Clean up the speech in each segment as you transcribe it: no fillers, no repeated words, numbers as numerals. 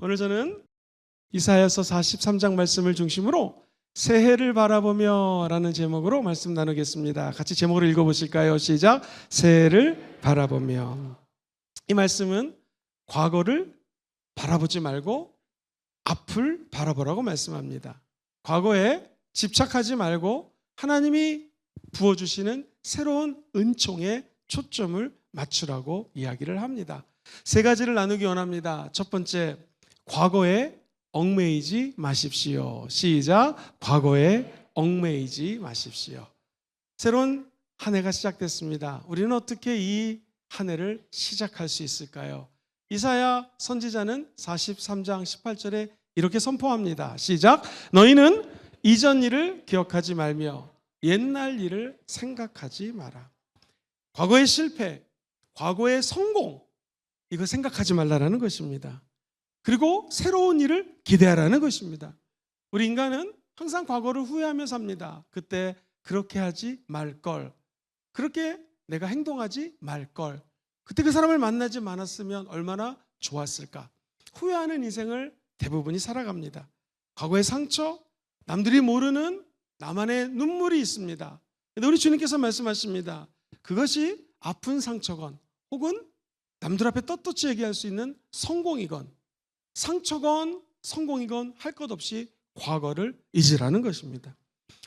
오늘 저는 이사야서 43장 말씀을 중심으로 새해를 바라보며 라는 제목으로 말씀 나누겠습니다. 같이 제목을 읽어보실까요? 시작. 새해를 바라보며. 이 말씀은 과거를 바라보지 말고 앞을 바라보라고 말씀합니다. 과거에 집착하지 말고 하나님이 부어주시는 새로운 은총에 초점을 맞추라고 이야기를 합니다. 세 가지를 나누기 원합니다. 첫 번째, 과거에 얽매이지 마십시오. 시작. 과거에 얽매이지 마십시오. 새로운 한 해가 시작됐습니다. 우리는 어떻게 이 한 해를 시작할 수 있을까요? 이사야 선지자는 43장 18절에 이렇게 선포합니다. 시작. 너희는 이전 일을 기억하지 말며 옛날 일을 생각하지 마라. 과거의 실패, 과거의 성공, 이거 생각하지 말라라는 것입니다. 그리고 새로운 일을 기대하라는 것입니다. 우리 인간은 항상 과거를 후회하며 삽니다. 그때 그렇게 하지 말걸, 그렇게 내가 행동하지 말걸, 그때 그 사람을 만나지 않았으면 얼마나 좋았을까. 후회하는 인생을 대부분이 살아갑니다. 과거의 상처, 남들이 모르는 나만의 눈물이 있습니다. 근데 우리 주님께서 말씀하십니다. 그것이 아픈 상처건 혹은 남들 앞에 떳떳이 얘기할 수 있는 성공이건, 상처건 성공이건 할 것 없이 과거를 잊으라는 것입니다.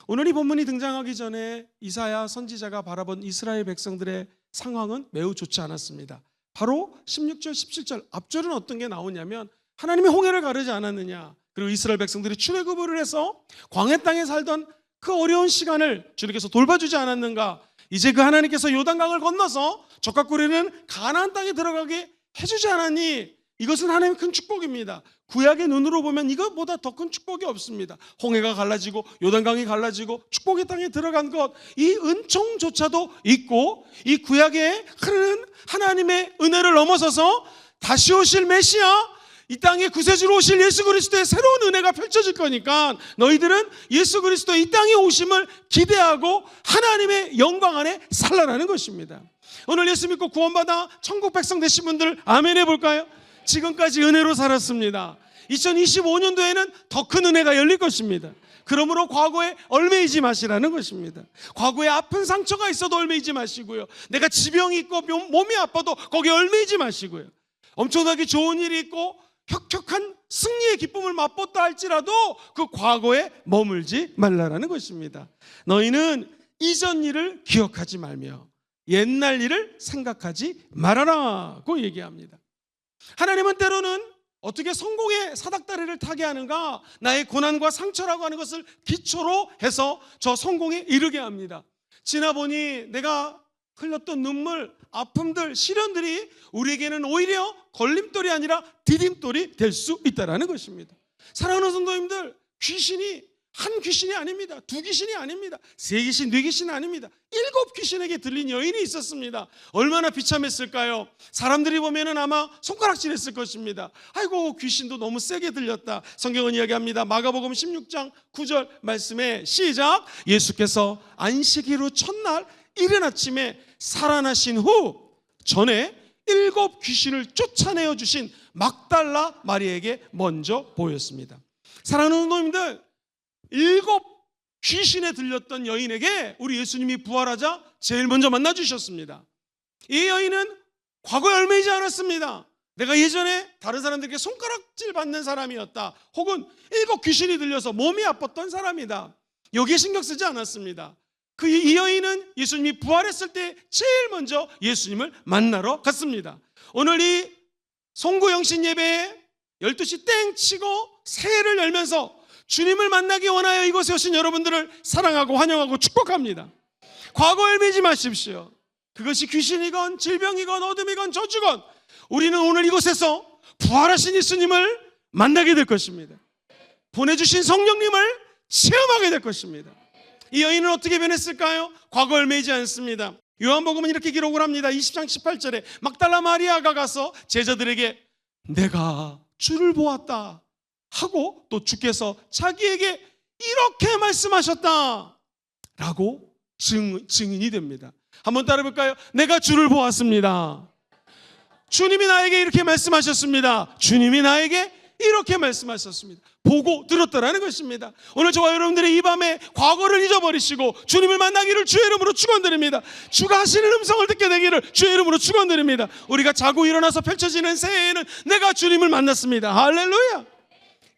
오늘 이 본문이 등장하기 전에 이사야 선지자가 바라본 이스라엘 백성들의 상황은 매우 좋지 않았습니다. 바로 16절 17절 앞절은 어떤 게 나오냐면 하나님이 홍해를 가르지 않았느냐, 그리고 이스라엘 백성들이 출애굽을 해서 광야 땅에 살던 그 어려운 시간을 주님께서 돌봐주지 않았는가, 이제 그 하나님께서 요단강을 건너서 적과 꿀이는 가나안 땅에 들어가게 해주지 않았니? 이것은 하나님의 큰 축복입니다. 구약의 눈으로 보면 이것보다 더 큰 축복이 없습니다. 홍해가 갈라지고 요단강이 갈라지고 축복의 땅에 들어간 것, 이 은총조차도 있고 이 구약에 흐르는 하나님의 은혜를 넘어서서 다시 오실 메시아, 이 땅에 구세주로 오실 예수 그리스도의 새로운 은혜가 펼쳐질 거니까 너희들은 예수 그리스도 이 땅에 오심을 기대하고 하나님의 영광 안에 살라라는 것입니다. 오늘 예수 믿고 구원받아 천국 백성 되신 분들 아멘 해볼까요? 지금까지 은혜로 살았습니다. 2025년도에는 더 큰 은혜가 열릴 것입니다. 그러므로 과거에 얽매이지 마시라는 것입니다. 과거에 아픈 상처가 있어도 얽매이지 마시고요. 내가 지병이 있고 몸이 아파도 거기에 얽매이지 마시고요. 엄청나게 좋은 일이 있고 혁혁한 승리의 기쁨을 맛봤다 할지라도 그 과거에 머물지 말라라는 것입니다. 너희는 이전 일을 기억하지 말며 옛날 일을 생각하지 말아라고 얘기합니다. 하나님은 때로는 어떻게 성공의 사닥다리를 타게 하는가, 나의 고난과 상처라고 하는 것을 기초로 해서 저 성공에 이르게 합니다. 지나보니 내가 흘렸던 눈물, 아픔들, 시련들이 우리에게는 오히려 걸림돌이 아니라 디딤돌이 될 수 있다는 것입니다. 사랑하는 성도님들, 귀신이 한 귀신이 아닙니다. 두 귀신이 아닙니다. 세 귀신, 네 귀신이 아닙니다. 7 귀신에게 들린 여인이 있었습니다. 얼마나 비참했을까요? 사람들이 보면은 아마 손가락질했을 것입니다. 아이고, 귀신도 너무 세게 들렸다. 성경은 이야기합니다. 마가복음 16장 9절 말씀에 시작. 예수께서 안식일 후 첫날 이른 아침에 살아나신 후 전에 7 귀신을 쫓아내어 주신 막달라 마리에게 먼저 보였습니다. 사랑하는 성도님들, 7 귀신에 들렸던 여인에게 우리 예수님이 부활하자 제일 먼저 만나 주셨습니다. 이 여인은 과거에 얽매이지 않았습니다. 내가 예전에 다른 사람들에게 손가락질 받는 사람이었다, 혹은 7 귀신이 들려서 몸이 아팠던 사람이다, 여기에 신경 쓰지 않았습니다. 이 여인은 예수님이 부활했을 때 제일 먼저 예수님을 만나러 갔습니다. 오늘 이 송구영신 예배에 12시 땡 치고 새해를 열면서 주님을 만나기 원하여 이곳에 오신 여러분들을 사랑하고 환영하고 축복합니다. 과거에 얽매이지 마십시오. 그것이 귀신이건 질병이건 어둠이건 저주건 우리는 오늘 이곳에서 부활하신 예수님을 만나게 될 것입니다. 보내주신 성령님을 체험하게 될 것입니다. 이 여인은 어떻게 변했을까요? 과거에 얽매이지 않습니다. 요한복음은 이렇게 기록을 합니다. 20장 18절에 막달라 마리아가 가서 제자들에게 내가 주를 보았다 하고 또 주께서 자기에게 이렇게 말씀하셨다 라고 증인이 됩니다. 한번 따라 볼까요? 내가 주를 보았습니다. 주님이 나에게 이렇게 말씀하셨습니다. 주님이 나에게 이렇게 말씀하셨습니다. 보고 들었다라는 것입니다. 오늘 저와 여러분들이 이 밤에 과거를 잊어버리시고 주님을 만나기를 주의 이름으로 축원드립니다. 주가 하시는 음성을 듣게 되기를 주의 이름으로 축원드립니다. 우리가 자고 일어나서 펼쳐지는 새해에는 내가 주님을 만났습니다. 할렐루야.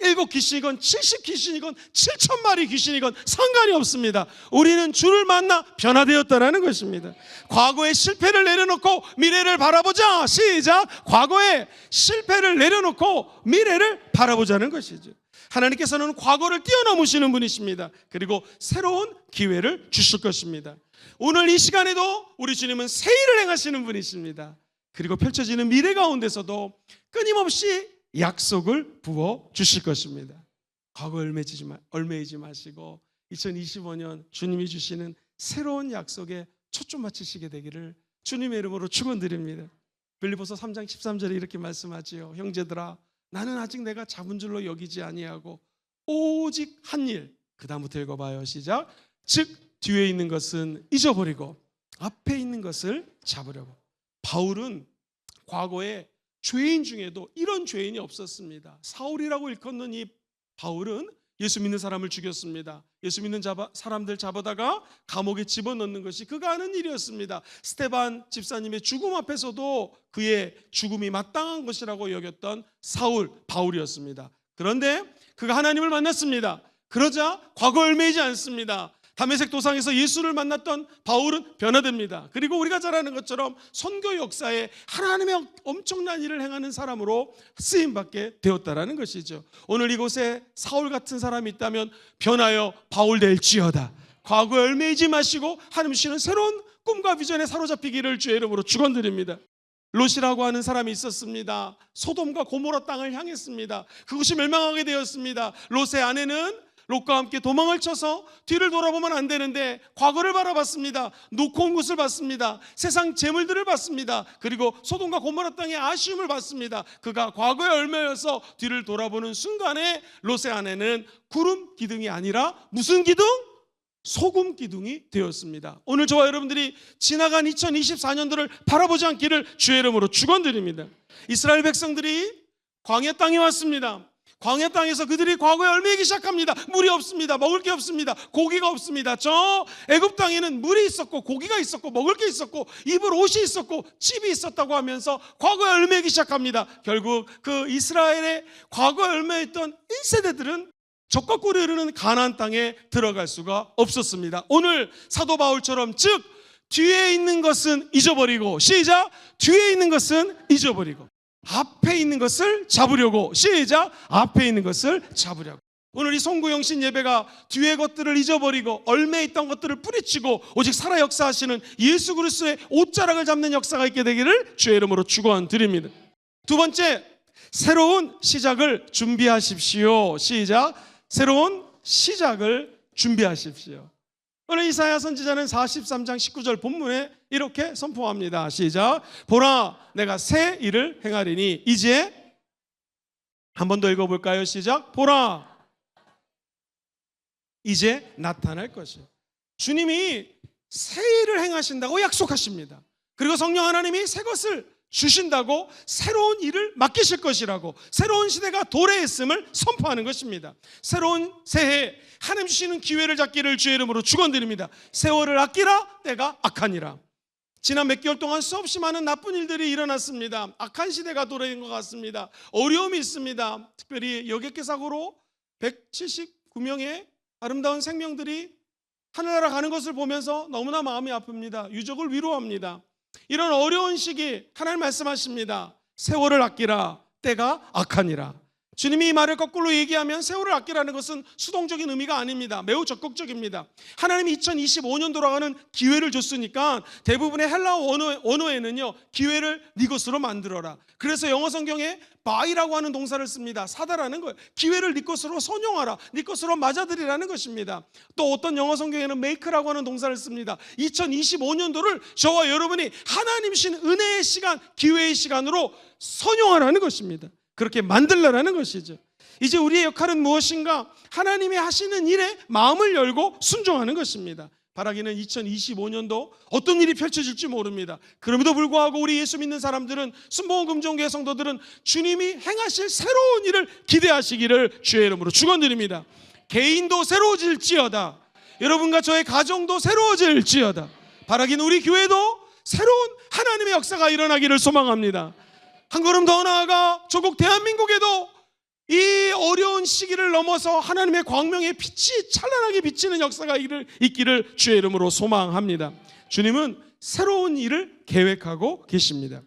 7귀신이건 70귀신이건 7,000마리 귀신이건 상관이 없습니다. 우리는 주를 만나 변화되었다라는 것입니다. 과거의 실패를 내려놓고 미래를 바라보자. 시작. 과거의 실패를 내려놓고 미래를 바라보자는 것이죠. 하나님께서는 과거를 뛰어넘으시는 분이십니다. 그리고 새로운 기회를 주실 것입니다. 오늘 이 시간에도 우리 주님은 새 일을 행하시는 분이십니다. 그리고 펼쳐지는 미래 가운데서도 끊임없이 약속을 부어 주실 것입니다. 과거에 얽매이지 마시고 2025년 주님이 주시는 새로운 약속에 초점 맞추시게 되기를 주님의 이름으로 축원드립니다. 빌립보서 3장 13절에 이렇게 말씀하지요. 형제들아, 나는 아직 내가 잡은 줄로 여기지 아니하고 오직 한 일. 그 다음부터 읽어봐요. 시작. 즉 뒤에 있는 것은 잊어버리고 앞에 있는 것을 잡으려고. 바울은 과거에 죄인 중에도 이런 죄인이 없었습니다. 사울이라고 일컫는 이 바울은 예수 믿는 사람을 죽였습니다. 예수 믿는 사람들 잡아다가 감옥에 집어넣는 것이 그가 하는 일이었습니다. 스데반 집사님의 죽음 앞에서도 그의 죽음이 마땅한 것이라고 여겼던 바울이었습니다. 그런데 그가 하나님을 만났습니다. 그러자 과거에 얽매이지 않습니다. 다메섹 도상에서 예수를 만났던 바울은 변화됩니다. 그리고 우리가 잘 아는 것처럼 선교 역사에 하나님의 엄청난 일을 행하는 사람으로 쓰임받게 되었다라는 것이죠. 오늘 이곳에 사울 같은 사람이 있다면 변하여 바울 될지어다. 과거에 얽매이지 마시고 하나님 주시는 새로운 꿈과 비전에 사로잡히기를 주의 이름으로 축원드립니다. 롯이라고 하는 사람이 있었습니다. 소돔과 고모라 땅을 향했습니다. 그것이 멸망하게 되었습니다. 롯의 아내는 롯과 함께 도망을 쳐서 뒤를 돌아보면 안 되는데 과거를 바라봤습니다. 놓고 온 것을 봤습니다. 세상 재물들을 봤습니다. 그리고 소돔과 고모라 땅의 아쉬움을 봤습니다. 그가 과거에 얽매여서 뒤를 돌아보는 순간에 롯의 아내는 구름 기둥이 아니라 무슨 기둥? 소금 기둥이 되었습니다. 오늘 저와 여러분들이 지나간 2024년도를 바라보지 않기를 주의 이름으로 축원드립니다. 이스라엘 백성들이 광야 땅에 왔습니다. 광야 땅에서 그들이 과거에 얽매이기 시작합니다. 물이 없습니다. 먹을 게 없습니다. 고기가 없습니다. 저 애굽 땅에는 물이 있었고 고기가 있었고 먹을 게 있었고 입을 옷이 있었고 집이 있었다고 하면서 과거에 얽매이기 시작합니다. 결국 그 이스라엘의 과거에 얽매였던 1세대들은 적과 꿀이 흐르는 가나안 땅에 들어갈 수가 없었습니다. 오늘 사도 바울처럼 즉 뒤에 있는 것은 잊어버리고 시작 뒤에 있는 것은 잊어버리고 앞에 있는 것을 잡으려고 시작 앞에 있는 것을 잡으려고. 오늘 이 송구영신 예배가 뒤의 것들을 잊어버리고 얽매있던 것들을 뿌리치고 오직 살아 역사하시는 예수 그리스도의 옷자락을 잡는 역사가 있게 되기를 주의 이름으로 축원드립니다. 두 번째, 새로운 시작을 준비하십시오. 시작 새로운 시작을 준비하십시오. 오늘 이사야 선지자는 43장 19절 본문에 이렇게 선포합니다. 시작 보라 내가 새 일을 행하리니 이제 한 번 더 읽어볼까요? 시작 보라 이제 나타날 것이요. 주님이 새 일을 행하신다고 약속하십니다. 그리고 성령 하나님이 새 것을 주신다고 새로운 일을 맡기실 것이라고 새로운 시대가 도래했음을 선포하는 것입니다. 새로운 새해 하나님 주시는 기회를 잡기를 주의 이름으로 축원드립니다. 세월을 아끼라 때가 악하니라. 지난 몇 개월 동안 수없이 많은 나쁜 일들이 일어났습니다. 악한 시대가 도래한 것 같습니다. 어려움이 있습니다. 특별히 여객기 사고로 179명의 아름다운 생명들이 하늘나라 가는 것을 보면서 너무나 마음이 아픕니다. 유족을 위로합니다. 이런 어려운 시기 하나님 말씀하십니다. 세월을 아끼라 때가 악하니라. 주님이 이 말을 거꾸로 얘기하면 세월을 아끼라는 것은 수동적인 의미가 아닙니다. 매우 적극적입니다. 하나님이 2025년 돌아가는 기회를 줬으니까 대부분의 헬라어 언어에는요 기회를 네 것으로 만들어라. 그래서 영어 성경에 바이라고 하는 동사를 씁니다. 사다라는 거예요. 기회를 네 것으로 선용하라. 네 것으로 맞아들이라는 것입니다. 또 어떤 영어 성경에는 make라고 하는 동사를 씁니다. 2025년도를 저와 여러분이 하나님이신 은혜의 시간, 기회의 시간으로 선용하라는 것입니다. 그렇게 만들라는 것이죠. 이제 우리의 역할은 무엇인가? 하나님이 하시는 일에 마음을 열고 순종하는 것입니다. 바라기는 2025년도 어떤 일이 펼쳐질지 모릅니다. 그럼에도 불구하고 우리 예수 믿는 사람들은, 순복음 금종교회 성도들은 주님이 행하실 새로운 일을 기대하시기를 주의 이름으로 축원드립니다. 개인도 새로워질지어다. 여러분과 저의 가정도 새로워질지어다. 바라기는 우리 교회도 새로운 하나님의 역사가 일어나기를 소망합니다. 한 걸음 더 나아가 조국 대한민국에도 이 어려운 시기를 넘어서 하나님의 광명의 빛이 찬란하게 비치는 역사가 있기를 주의 이름으로 소망합니다. 주님은 새로운 일을 계획하고 계십니다.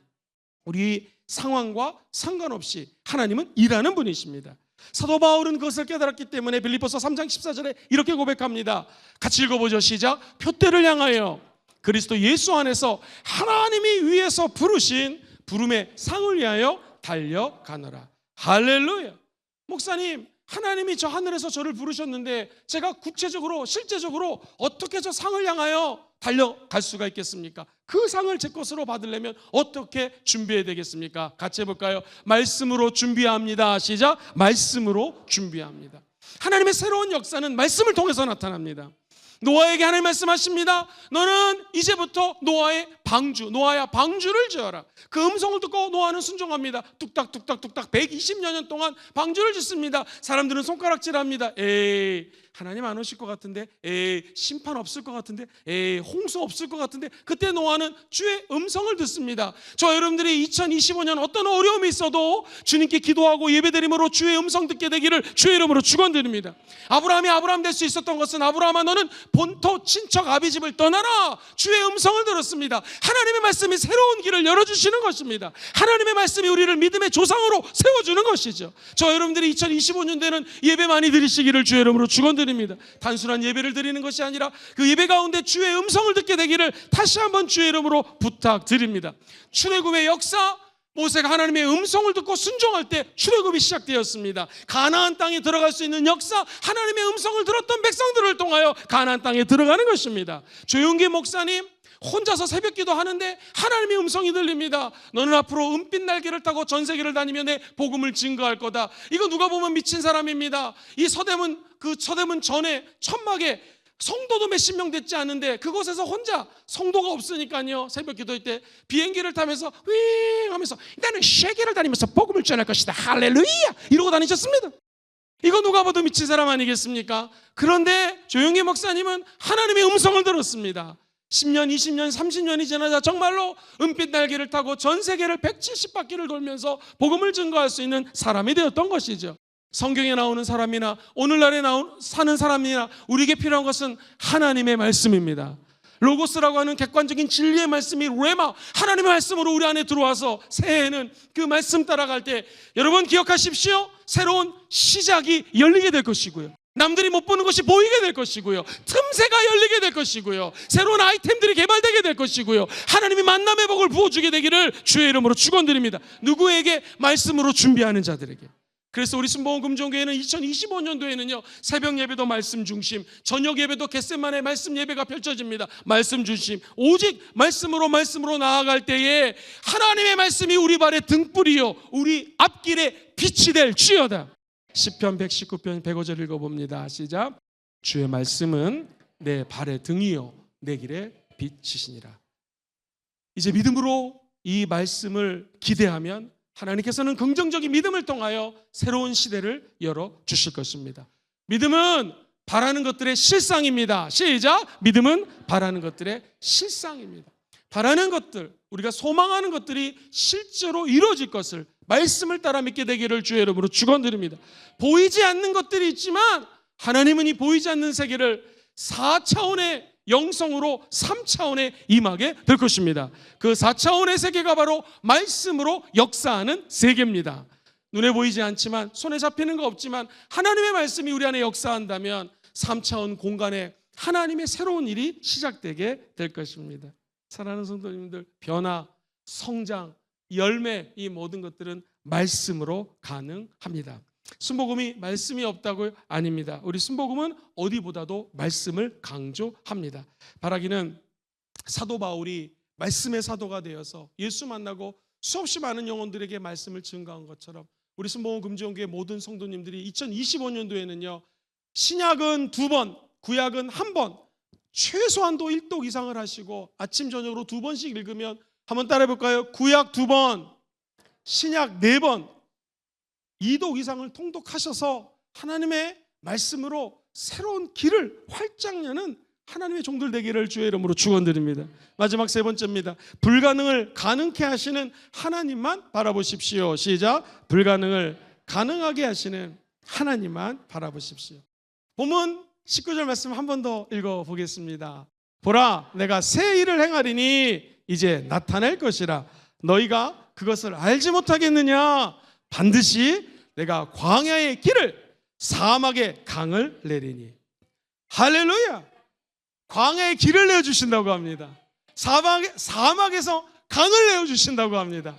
우리 상황과 상관없이 하나님은 일하는 분이십니다. 사도 바울은 그것을 깨달았기 때문에 빌립보서 3장 14절에 이렇게 고백합니다. 같이 읽어보죠. 시작. 표대를 향하여 그리스도 예수 안에서 하나님이 위에서 부르신 부름의 상을 위하여 달려가노라. 할렐루야. 목사님, 하나님이 저 하늘에서 저를 부르셨는데 제가 구체적으로 실제적으로 어떻게 저 상을 향하여 달려갈 수가 있겠습니까? 그 상을 제 것으로 받으려면 어떻게 준비해야 되겠습니까? 같이 해볼까요? 말씀으로 준비합니다. 시작. 말씀으로 준비합니다. 하나님의 새로운 역사는 말씀을 통해서 나타납니다. 노아에게 하나님 말씀하십니다. 너는 이제부터 노아야 방주를 지어라. 그 음성을 듣고 노아는 순종합니다. 뚝딱뚝딱뚝딱 120여 년 동안 방주를 짓습니다. 사람들은 손가락질합니다. 에이, 하나님 안 오실 것 같은데, 에이, 심판 없을 것 같은데, 에이, 홍수 없을 것 같은데. 그때 노아는 주의 음성을 듣습니다. 저 여러분들이 2025년 어떤 어려움이 있어도 주님께 기도하고 예배드림으로 주의 음성 듣게 되기를 주의 이름으로 축원드립니다. 아브라함이 아브라함 될 수 있었던 것은, 아브라함아 너는 본토 친척 아비집을 떠나라. 주의 음성을 들었습니다. 하나님의 말씀이 새로운 길을 열어주시는 것입니다. 하나님의 말씀이 우리를 믿음의 조상으로 세워주는 것이죠. 저 여러분들이 2025년도에는 예배 많이 드리시기를 주의 이름으로 축원드립니다. 단순한 예배를 드리는 것이 아니라 그 예배 가운데 주의 음성을 듣게 되기를 다시 한번 주의 이름으로 부탁드립니다. 출애굽의 역사, 모세가 하나님의 음성을 듣고 순종할 때 출애굽이 시작되었습니다. 가나안 땅에 들어갈 수 있는 역사, 하나님의 음성을 들었던 백성들을 통하여 가나안 땅에 들어가는 것입니다. 조용기 목사님 혼자서 새벽기도 하는데 하나님의 음성이 들립니다. 너는 앞으로 은빛 날개를 타고 전 세계를 다니며 내 복음을 증거할 거다. 이거 누가 보면 미친 사람입니다. 이 서대문, 그 서대문 전에 천막에 성도도 몇십 명 됐지 않은데 그곳에서 혼자, 성도가 없으니까요, 새벽 기도할 때 비행기를 타면서 윙 하면서 나는 세계를 다니면서 복음을 전할 것이다 할렐루야 이러고 다니셨습니다. 이거 누가 봐도 미친 사람 아니겠습니까? 그런데 조용기 목사님은 하나님의 음성을 들었습니다. 10년, 20년, 30년이 지나자 정말로 은빛 날개를 타고 전 세계를 170바퀴를 돌면서 복음을 증거할 수 있는 사람이 되었던 것이죠. 성경에 나오는 사람이나 오늘날에 사는 사람이나 우리에게 필요한 것은 하나님의 말씀입니다. 로고스라고 하는 객관적인 진리의 말씀이 레마, 하나님의 말씀으로 우리 안에 들어와서 새해에는 그 말씀 따라갈 때 여러분 기억하십시오. 새로운 시작이 열리게 될 것이고요, 남들이 못 보는 것이 보이게 될 것이고요, 틈새가 열리게 될 것이고요, 새로운 아이템들이 개발되게 될 것이고요, 하나님이 만남의 복을 부어주게 되기를 주의 이름으로 축원드립니다. 누구에게? 말씀으로 준비하는 자들에게. 그래서 우리 순복음 금종교회는 2025년도에는요 새벽 예배도 말씀 중심, 저녁 예배도 겟세마네 말씀 예배가 펼쳐집니다. 말씀 중심, 오직 말씀으로 나아갈 때에 하나님의 말씀이 우리 발의 등불이요 우리 앞길에 빛이 될 지어다. 시편 119편 105절 읽어봅니다. 시작. 주의 말씀은 내 발의 등이요 내 길의 빛이시니라. 이제 믿음으로 이 말씀을 기대하면 하나님께서는 긍정적인 믿음을 통하여 새로운 시대를 열어주실 것입니다. 믿음은 바라는 것들의 실상입니다. 시작. 믿음은 바라는 것들의 실상입니다. 바라는 것들, 우리가 소망하는 것들이 실제로 이루어질 것을 말씀을 따라 믿게 되기를 주의 이름으로 축원드립니다. 보이지 않는 것들이 있지만 하나님은 이 보이지 않는 세계를 4차원의 영성으로 3차원에 임하게 될 것입니다. 그 4차원의 세계가 바로 말씀으로 역사하는 세계입니다. 눈에 보이지 않지만, 손에 잡히는 거 없지만 하나님의 말씀이 우리 안에 역사한다면 3차원 공간에 하나님의 새로운 일이 시작되게 될 것입니다. 사랑하는 성도님들, 변화, 성장, 열매, 이 모든 것들은 말씀으로 가능합니다. 순복음이 말씀이 없다고요? 아닙니다. 우리 순복음은 어디보다도 말씀을 강조합니다. 바라기는 사도 바울이 말씀의 사도가 되어서 예수 만나고 수없이 많은 영혼들에게 말씀을 증거한 것처럼 우리 순복음 금지원교회 모든 성도님들이 2025년도에는요 신약은 2번, 구약은 1번, 최소한도 1독 이상을 하시고 아침 저녁으로 2번씩 읽으면 한번 따라해 볼까요? 구약 2번, 신약 4번, 2독 이상을 통독하셔서 하나님의 말씀으로 새로운 길을 활짝 여는 하나님의 종들 되기를 주의 이름으로 축원드립니다. 마지막 3번째입니다. 불가능을 가능케 하시는 하나님만 바라보십시오. 시작. 불가능을 가능하게 하시는 하나님만 바라보십시오. 본문 19절 말씀 한 번 더 읽어보겠습니다. 보라, 내가 새 일을 행하리니 이제 나타낼 것이라. 너희가 그것을 알지 못하겠느냐? 반드시 내가 광야의 길을, 사막의 강을 내리니. 할렐루야. 광야의 길을 내어주신다고 합니다. 사막에서 강을 내어주신다고 합니다.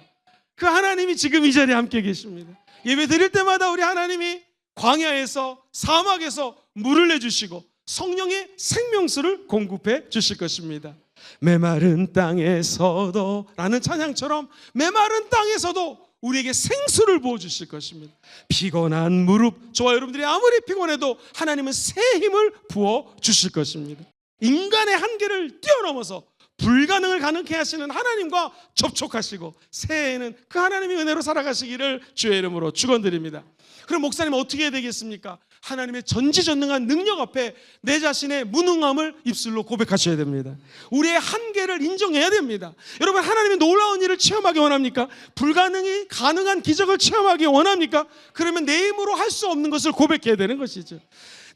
그 하나님이 지금 이 자리에 함께 계십니다. 예배 드릴 때마다 우리 하나님이 광야에서, 사막에서 물을 내주시고 성령의 생명수를 공급해 주실 것입니다. 메마른 땅에서도 라는 찬양처럼 메마른 땅에서도 우리에게 생수를 부어주실 것입니다. 피곤한 무릎, 저와 여러분들이 아무리 피곤해도 하나님은 새 힘을 부어주실 것입니다. 인간의 한계를 뛰어넘어서 불가능을 가능케 하시는 하나님과 접촉하시고 새해에는 그 하나님의 은혜로 살아가시기를 주의 이름으로 축원드립니다. 그럼 목사님 어떻게 해야 되겠습니까? 하나님의 전지전능한 능력 앞에 내 자신의 무능함을 입술로 고백하셔야 됩니다. 우리의 한계를 인정해야 됩니다. 여러분, 하나님의 놀라운 일을 체험하기 원합니까? 불가능이 가능한 기적을 체험하기 원합니까? 그러면 내 힘으로 할 수 없는 것을 고백해야 되는 것이죠.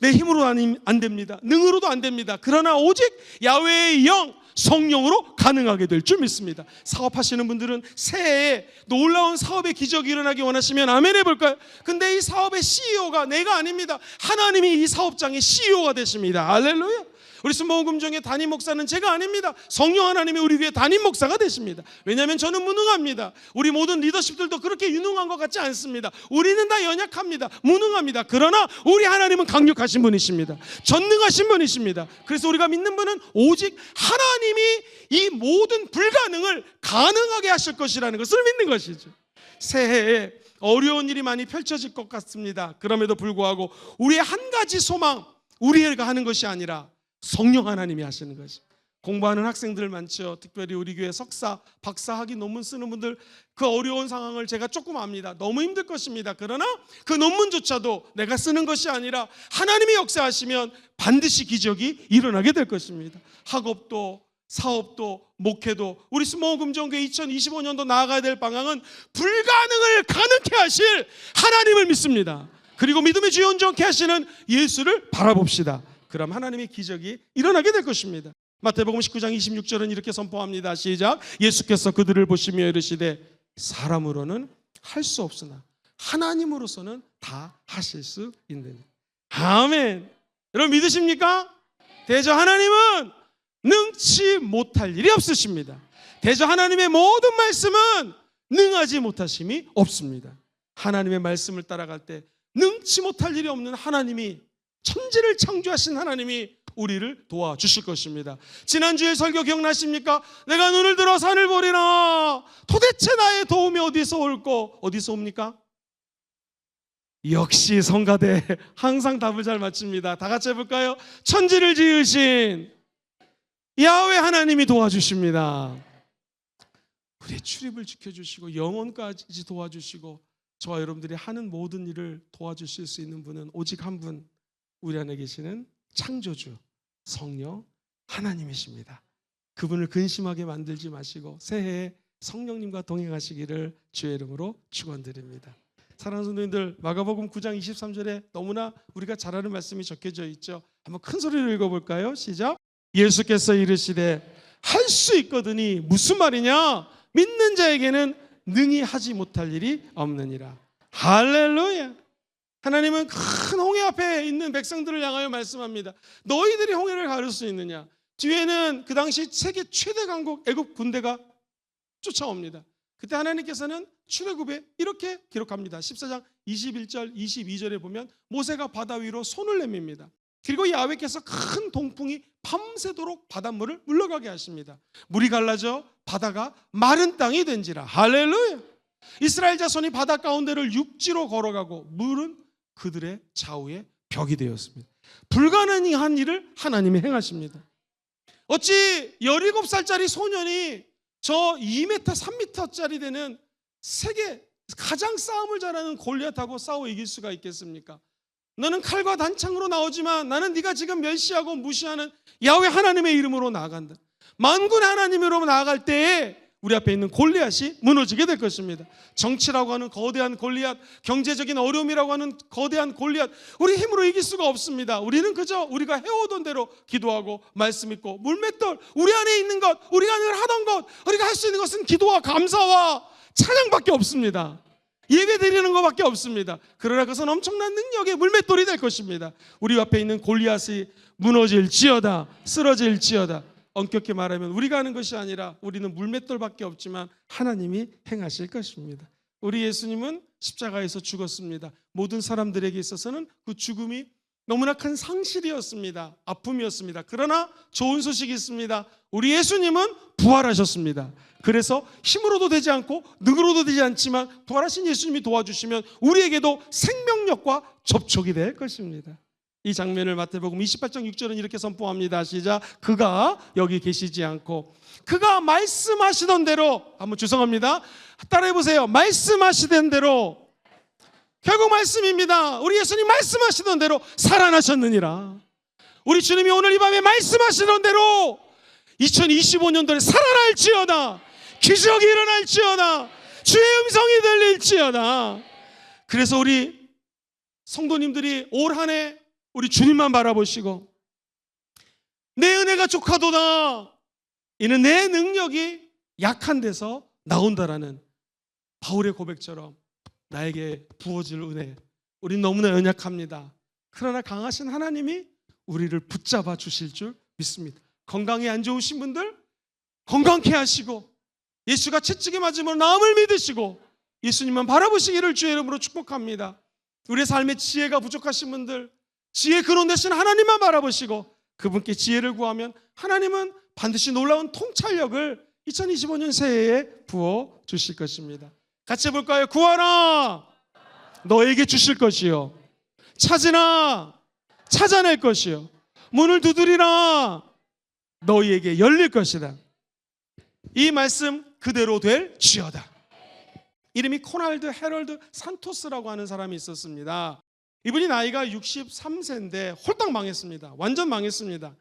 내 힘으로 안 됩니다. 능으로도 안 됩니다. 그러나 오직 야훼의 영, 성령으로 가능하게 될 줄 믿습니다. 사업하시는 분들은 새해에 놀라운 사업의 기적이 일어나기 원하시면 아멘 해볼까요? 근데 이 사업의 CEO가 내가 아닙니다. 하나님이 이 사업장의 CEO가 되십니다. 할렐루야. 우리 순복음금정의 담임 목사는 제가 아닙니다. 성령 하나님이 우리 위에 담임 목사가 되십니다. 왜냐하면 저는 무능합니다. 우리 모든 리더십들도 그렇게 유능한 것 같지 않습니다. 우리는 다 연약합니다. 무능합니다. 그러나 우리 하나님은 강력하신 분이십니다. 전능하신 분이십니다. 그래서 우리가 믿는 분은 오직 하나님이 이 모든 불가능을 가능하게 하실 것이라는 것을 믿는 것이죠. 새해에 어려운 일이 많이 펼쳐질 것 같습니다. 그럼에도 불구하고 우리의 한 가지 소망, 우리가 하는 것이 아니라 성령 하나님이 하시는 것입니다. 공부하는 학생들 많죠. 특별히 우리 교회 석사, 박사 학위 논문 쓰는 분들, 그 어려운 상황을 제가 조금 압니다. 너무 힘들 것입니다. 그러나 그 논문조차도 내가 쓰는 것이 아니라 하나님이 역사하시면 반드시 기적이 일어나게 될 것입니다. 학업도, 사업도, 목회도, 우리 순복음금정교회 2025년도 나아가야 될 방향은 불가능을 가능케 하실 하나님을 믿습니다. 그리고 믿음의 주여 온전케 하시는 예수를 바라봅시다. 그럼 하나님의 기적이 일어나게 될 것입니다. 마태복음 19장 26절은 이렇게 선포합니다. 시작. 예수께서 그들을 보시며 이르시되 사람으로는 할 수 없으나 하나님으로서는 다 하실 수 있느니. 아멘. 여러분 믿으십니까? 대저 하나님은 능치 못할 일이 없으십니다. 대저 하나님의 모든 말씀은 능하지 못하심이 없습니다. 하나님의 말씀을 따라갈 때 능치 못할 일이 없는 하나님이, 천지를 창조하신 하나님이 우리를 도와주실 것입니다. 지난주에 설교 기억나십니까? 내가 눈을 들어 산을 보리라. 도대체 나의 도움이 어디서 올꼬? 어디서 옵니까? 역시 성가대 항상 답을 잘 맞춥니다. 다 같이 해볼까요? 천지를 지으신 야훼 하나님이 도와주십니다. 우리의 출입을 지켜주시고 영혼까지 도와주시고 저와 여러분들이 하는 모든 일을 도와주실 수 있는 분은 오직 한 분, 우리 안에 계시는 창조주 성령 하나님이십니다. 그분을 근심하게 만들지 마시고 새해에 성령님과 동행하시기를 주의 이름으로 축원드립니다. 사랑하는 성도님들, 마가복음 9장 23절에 너무나 우리가 잘 아는 말씀이 적혀져 있죠. 한번 큰 소리로 읽어볼까요? 시작. 예수께서 이르시되 할 수 있거든이. 무슨 말이냐? 믿는 자에게는 능히 하지 못할 일이 없느니라. 할렐루야. 하나님은 큰 홍해 앞에 있는 백성들을 향하여 말씀합니다. 너희들이 홍해를 가를 수 있느냐? 뒤에는 그 당시 세계 최대 강국 애굽 군대가 쫓아옵니다. 그때 하나님께서는 출애굽에 이렇게 기록합니다. 14장 21절 22절에 보면 모세가 바다 위로 손을 내밉니다. 그리고 야훼께서 큰 동풍이 밤새도록 바닷물을 물러가게 하십니다. 물이 갈라져 바다가 마른 땅이 된지라. 할렐루야. 이스라엘 자손이 바다 가운데를 육지로 걸어가고 물은 그들의 좌우에 벽이 되었습니다. 불가능한 일을 하나님이 행하십니다. 어찌 17살짜리 소년이 저 2m, 3m짜리 되는 세계 가장 싸움을 잘하는 골리앗하고 싸워 이길 수가 있겠습니까? 너는 칼과 단창으로 나오지만 나는 네가 지금 멸시하고 무시하는 야훼 하나님의 이름으로 나아간다. 만군의 하나님으로 나아갈 때에 우리 앞에 있는 골리앗이 무너지게 될 것입니다. 정치라고 하는 거대한 골리앗, 경제적인 어려움이라고 하는 거대한 골리앗, 우리 힘으로 이길 수가 없습니다. 우리는 그저 우리가 해오던 대로 기도하고 말씀 읽고 물맷돌, 우리 안에 있는 것, 우리가 늘 하던 것, 우리가 할 수 있는 것은 기도와 감사와 찬양밖에 없습니다. 예배 드리는 것밖에 없습니다. 그러나 그것은 엄청난 능력의 물맷돌이 될 것입니다. 우리 앞에 있는 골리앗이 무너질지어다, 쓰러질지어다. 엄격히 말하면 우리가 하는 것이 아니라 우리는 물맷돌밖에 없지만 하나님이 행하실 것입니다. 우리 예수님은 십자가에서 죽었습니다. 모든 사람들에게 있어서는 그 죽음이 너무나 큰 상실이었습니다. 아픔이었습니다. 그러나 좋은 소식이 있습니다. 우리 예수님은 부활하셨습니다. 그래서 힘으로도 되지 않고 능으로도 되지 않지만 부활하신 예수님이 도와주시면 우리에게도 생명력과 접촉이 될 것입니다. 이 장면을 마태복음 28장 6절은 이렇게 선포합니다. 시작. 그가 여기 계시지 않고 그가 말씀하시던 대로, 한번 죄송합니다, 따라해 보세요. 말씀하시던 대로, 결국 말씀입니다. 우리 예수님 말씀하시던 대로 살아나셨느니라. 우리 주님이 오늘 이 밤에 말씀하시던 대로 2025년도에 살아날지어다, 기적이 일어날지어다, 주의 음성이 들릴지어다. 그래서 우리 성도님들이 올 한 해 우리 주님만 바라보시고 내 은혜가 족하도다, 이는 내 능력이 약한 데서 나온다라는 바울의 고백처럼 나에게 부어질 은혜, 우린 너무나 연약합니다. 그러나 강하신 하나님이 우리를 붙잡아 주실 줄 믿습니다. 건강이 안 좋으신 분들 건강케 하시고, 예수가 채찍에 맞으면 나음을 믿으시고 예수님만 바라보시기를 주의 이름으로 축복합니다. 우리의 삶에 지혜가 부족하신 분들 지혜 근원 되신 하나님만 바라보시고 그분께 지혜를 구하면 하나님은 반드시 놀라운 통찰력을 2025년 새해에 부어 주실 것입니다. 같이 해볼까요? 구하라, 너에게 주실 것이요, 찾으라, 찾아낼 것이요, 문을 두드리라, 너희에게 열릴 것이다. 이 말씀 그대로 될지어다. 이름이 코날드 헤럴드 산토스라고 하는 사람이 있었습니다. 이분이 나이가 63세인데 홀딱 망했습니다. 완전 망했습니다.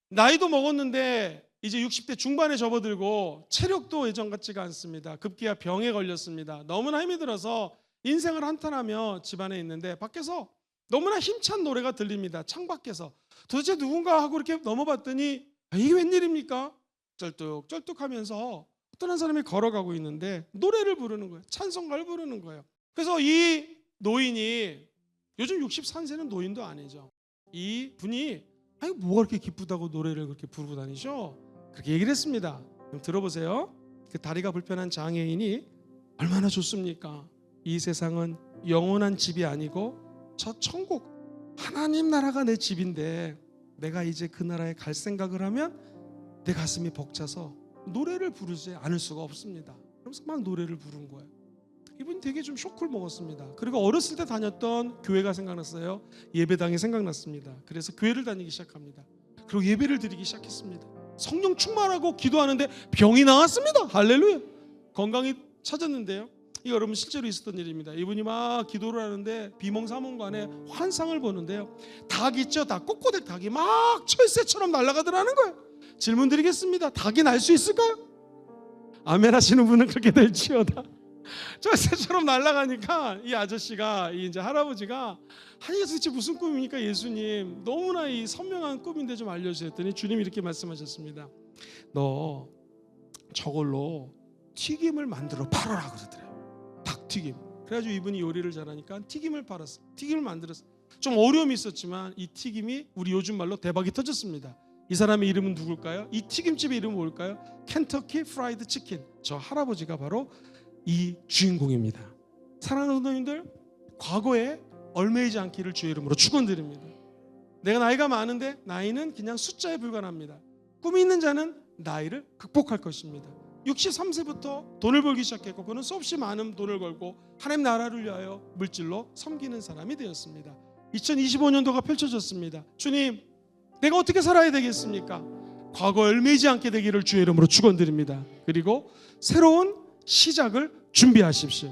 나이도 먹었는데 이제 60대 중반에 접어들고 체력도 예전 같지가 않습니다. 급기야 병에 걸렸습니다. 너무나 힘이 들어서 인생을 한탄하며 집안에 있는데 밖에서 너무나 힘찬 노래가 들립니다. 창밖에서. 도대체 누군가 하고 이렇게 넘어봤더니 이게 웬일입니까? 쩔뚝쩔뚝하면서 어떤 한 사람이 걸어가고 있는데 노래를 부르는 거예요. 찬송가를 부르는 거예요. 그래서 이 노인이, 요즘 63세는 노인도 아니죠, 이 분이 아니 뭐가 그렇게 기쁘다고 노래를 그렇게 부르고 다니셔? 그렇게 얘기를 했습니다. 그럼 들어보세요. 그 다리가 불편한 장애인이 얼마나 좋습니까? 이 세상은 영원한 집이 아니고 저 천국 하나님 나라가 내 집인데 내가 이제 그 나라에 갈 생각을 하면 내 가슴이 벅차서 노래를 부르지 않을 수가 없습니다. 그러면서 막 노래를 부른 거예요. 이분이 되게 좀 쇼크를 먹었습니다. 그리고 어렸을 때 다녔던 교회가 생각났어요. 예배당이 생각났습니다. 그래서 교회를 다니기 시작합니다. 그리고 예배를 드리기 시작했습니다. 성령 충만하고 기도하는데 병이 나았습니다. 할렐루야. 건강이 찾았는데요, 이 여러분 실제로 있었던 일입니다. 이분이 막 기도를 하는데 비몽사몽간에 환상을 보는데요, 닭 있죠, 닭, 꼬꼬댁 닭이 막 철새처럼 날아가더라는 거예요. 질문 드리겠습니다. 닭이 날 수 있을까요? 아멘 하시는 분은 그렇게 될지어다. 철새처럼 날아가니까 이 아저씨가, 이 이제 할아버지가, 아니 도대체 무슨 꿈입니까 예수님? 너무나 이 선명한 꿈인데 좀 알려주세요 했더니 주님이 이렇게 말씀하셨습니다. 너 저걸로 튀김을 만들어 팔아라 그러더래요. 닭튀김. 그래가지고 이분이 요리를 잘하니까 튀김을 팔았어. 튀김을 만들었어. 좀 어려움이 있었지만 이 튀김이 우리 요즘 말로 대박이 터졌습니다. 이 사람의 이름은 누굴까요? 이 튀김집의 이름은 뭘까요? 켄터키 프라이드 치킨. 저 할아버지가 바로 이 주인공입니다. 사랑하는 성도님들, 과거에 얽매이지 않기를 주의 이름으로 축원드립니다. 내가 나이가 많은데 나이는 그냥 숫자에 불과합니다. 꿈이 있는 자는 나이를 극복할 것입니다. 63세부터 돈을 벌기 시작했고 그는 수없이 많은 돈을 벌고 하나님 나라를 위하여 물질로 섬기는 사람이 되었습니다. 2025년도가 펼쳐졌습니다. 주님, 내가 어떻게 살아야 되겠습니까? 과거에 얽매이지 않게 되기를 주의 이름으로 축원드립니다. 그리고 새로운 시작을 준비하십시오.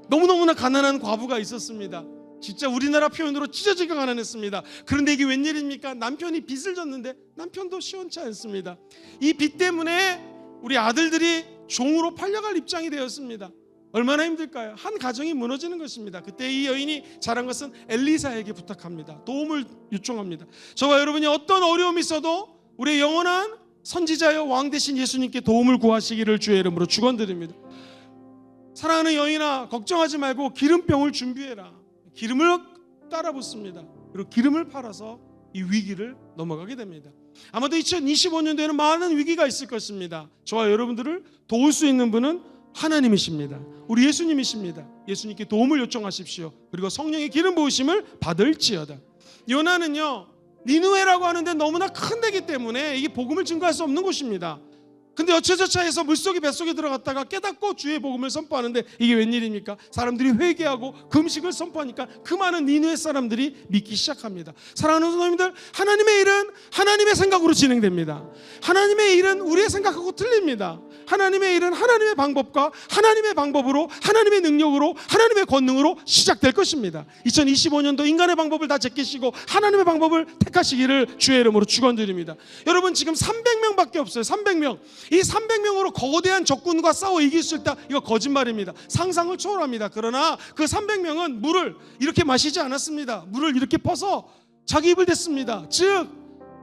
너무너무나 가난한 과부가 있었습니다. 진짜 우리나라 표현으로 찢어지게 가난했습니다. 그런데 이게 웬일입니까? 남편이 빚을 졌는데 남편도 시원치 않습니다. 이 빚 때문에 우리 아들들이 종으로 팔려갈 입장이 되었습니다. 얼마나 힘들까요? 한 가정이 무너지는 것입니다. 그때 이 여인이 잘한 것은 엘리사에게 부탁합니다. 도움을 요청합니다. 저와 여러분이 어떤 어려움이 있어도 우리의 영원한 선지자여 왕 되신 예수님께 도움을 구하시기를 주의 이름으로 축원드립니다. 사랑하는 여인아, 걱정하지 말고 기름병을 준비해라. 기름을 따라 붓습니다. 그리고 기름을 팔아서 이 위기를 넘어가게 됩니다. 아마도 2025년도에는 많은 위기가 있을 것입니다. 저와 여러분들을 도울 수 있는 분은 하나님이십니다. 우리 예수님이십니다. 예수님께 도움을 요청하십시오. 그리고 성령의 기름 부으심을 받을지어다. 요나는요, 니느웨라고 하는데 너무나 큰 데기 때문에 이게 복음을 증거할 수 없는 곳입니다. 근데 어쩌저쩌해서 물속에 뱃속에 들어갔다가 깨닫고 주의 복음을 선포하는데 이게 웬일입니까? 사람들이 회개하고 금식을 선포하니까 그 많은 니느웨 사람들이 믿기 시작합니다. 사랑하는 성도님들, 하나님의 일은 하나님의 생각으로 진행됩니다. 하나님의 일은 우리의 생각하고 틀립니다. 하나님의 일은 하나님의 방법과 하나님의 방법으로, 하나님의 능력으로, 하나님의 권능으로 시작될 것입니다. 2025년도 인간의 방법을 다 제끼시고 하나님의 방법을 택하시기를 주의 이름으로 축원드립니다. 여러분, 지금 300명밖에 없어요. 300명. 이 300명으로 거대한 적군과 싸워 이길 수 있다, 이거 거짓말입니다. 상상을 초월합니다. 그러나 그 300명은 물을 이렇게 마시지 않았습니다. 물을 이렇게 퍼서 자기 입을 댔습니다. 즉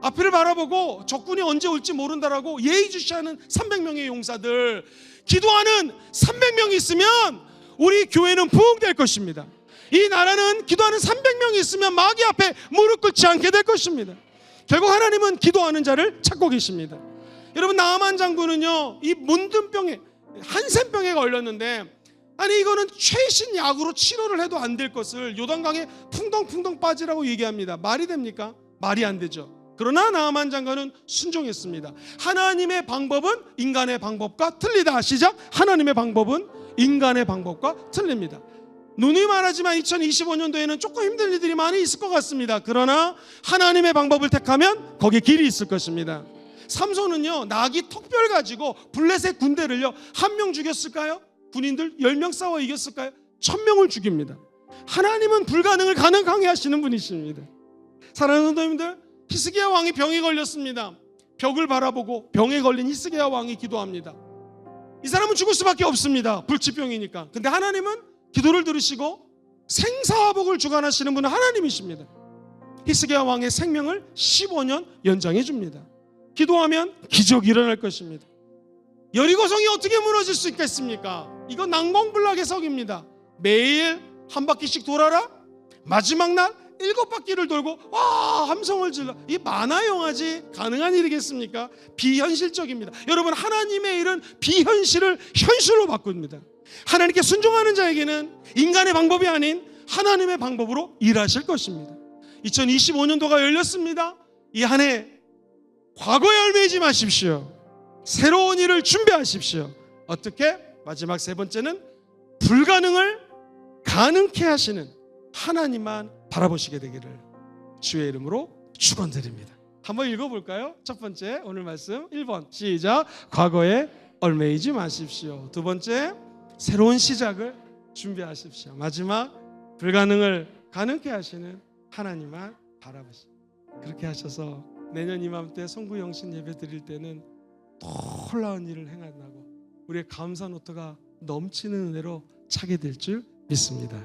앞을 바라보고 적군이 언제 올지 모른다라고 예의주시하는 300명의 용사들, 기도하는 300명이 있으면 우리 교회는 부흥될 것입니다. 이 나라는 기도하는 300명이 있으면 마귀 앞에 무릎 꿇지 않게 될 것입니다. 결국 하나님은 기도하는 자를 찾고 계십니다. 여러분, 나아만 장군은요, 이 문둥병에, 한센병에 걸렸는데, 아니 이거는 최신 약으로 치료를 해도 안 될 것을 요단강에 풍덩풍덩 빠지라고 얘기합니다. 말이 됩니까? 말이 안 되죠. 그러나 나아만 장군은 순종했습니다. 하나님의 방법은 인간의 방법과 틀리다. 시작. 하나님의 방법은 인간의 방법과 틀립니다. 누누이 말하지만 2025년도에는 조금 힘든 일들이 많이 있을 것 같습니다. 그러나 하나님의 방법을 택하면 거기에 길이 있을 것입니다. 삼손은요, 나귀 턱뼈를 가지고 블레셋 군대를요, 1명 죽였을까요? 군인들 10명 싸워 이겼을까요? 1000명을 죽입니다. 하나님은 불가능을 가능하게 하시는 분이십니다. 사랑하는 성도님들, 히스기야 왕이 병에 걸렸습니다. 벽을 바라보고 병에 걸린 히스기야 왕이 기도합니다. 이 사람은 죽을 수밖에 없습니다. 불치병이니까. 근데 하나님은 기도를 들으시고 생사복을 주관하시는 분은 하나님이십니다. 히스기야 왕의 생명을 15년 연장해 줍니다. 기도하면 기적이 일어날 것입니다. 여리고성이 어떻게 무너질 수 있겠습니까? 이건 난공불락의 석입니다. 매일 한 바퀴씩 돌아라. 마지막 날 7바퀴를 돌고 와 함성을 질러. 이 만화 영화지 가능한 일이겠습니까? 비현실적입니다. 여러분, 하나님의 일은 비현실을 현실로 바꿉니다. 하나님께 순종하는 자에게는 인간의 방법이 아닌 하나님의 방법으로 일하실 것입니다. 2025년도가 열렸습니다. 이 한 해 과거에 얽매이지 마십시오. 새로운 일을 준비하십시오. 어떻게? 마지막 세 번째는 불가능을 가능케 하시는 하나님만 바라보시게 되기를 주의 이름으로 축원드립니다. 한번 읽어볼까요? 첫 번째, 오늘 말씀 1번 시작. 과거에 얽매이지 마십시오. 두 번째, 새로운 시작을 준비하십시오. 마지막, 불가능을 가능케 하시는 하나님만 바라보십시오. 그렇게 하셔서 내년 이맘때 성부영신 예배 드릴 때는 놀라운 일을 행한다고 우리의 감사 노트가 넘치는 은혜로 차게 될 줄 믿습니다.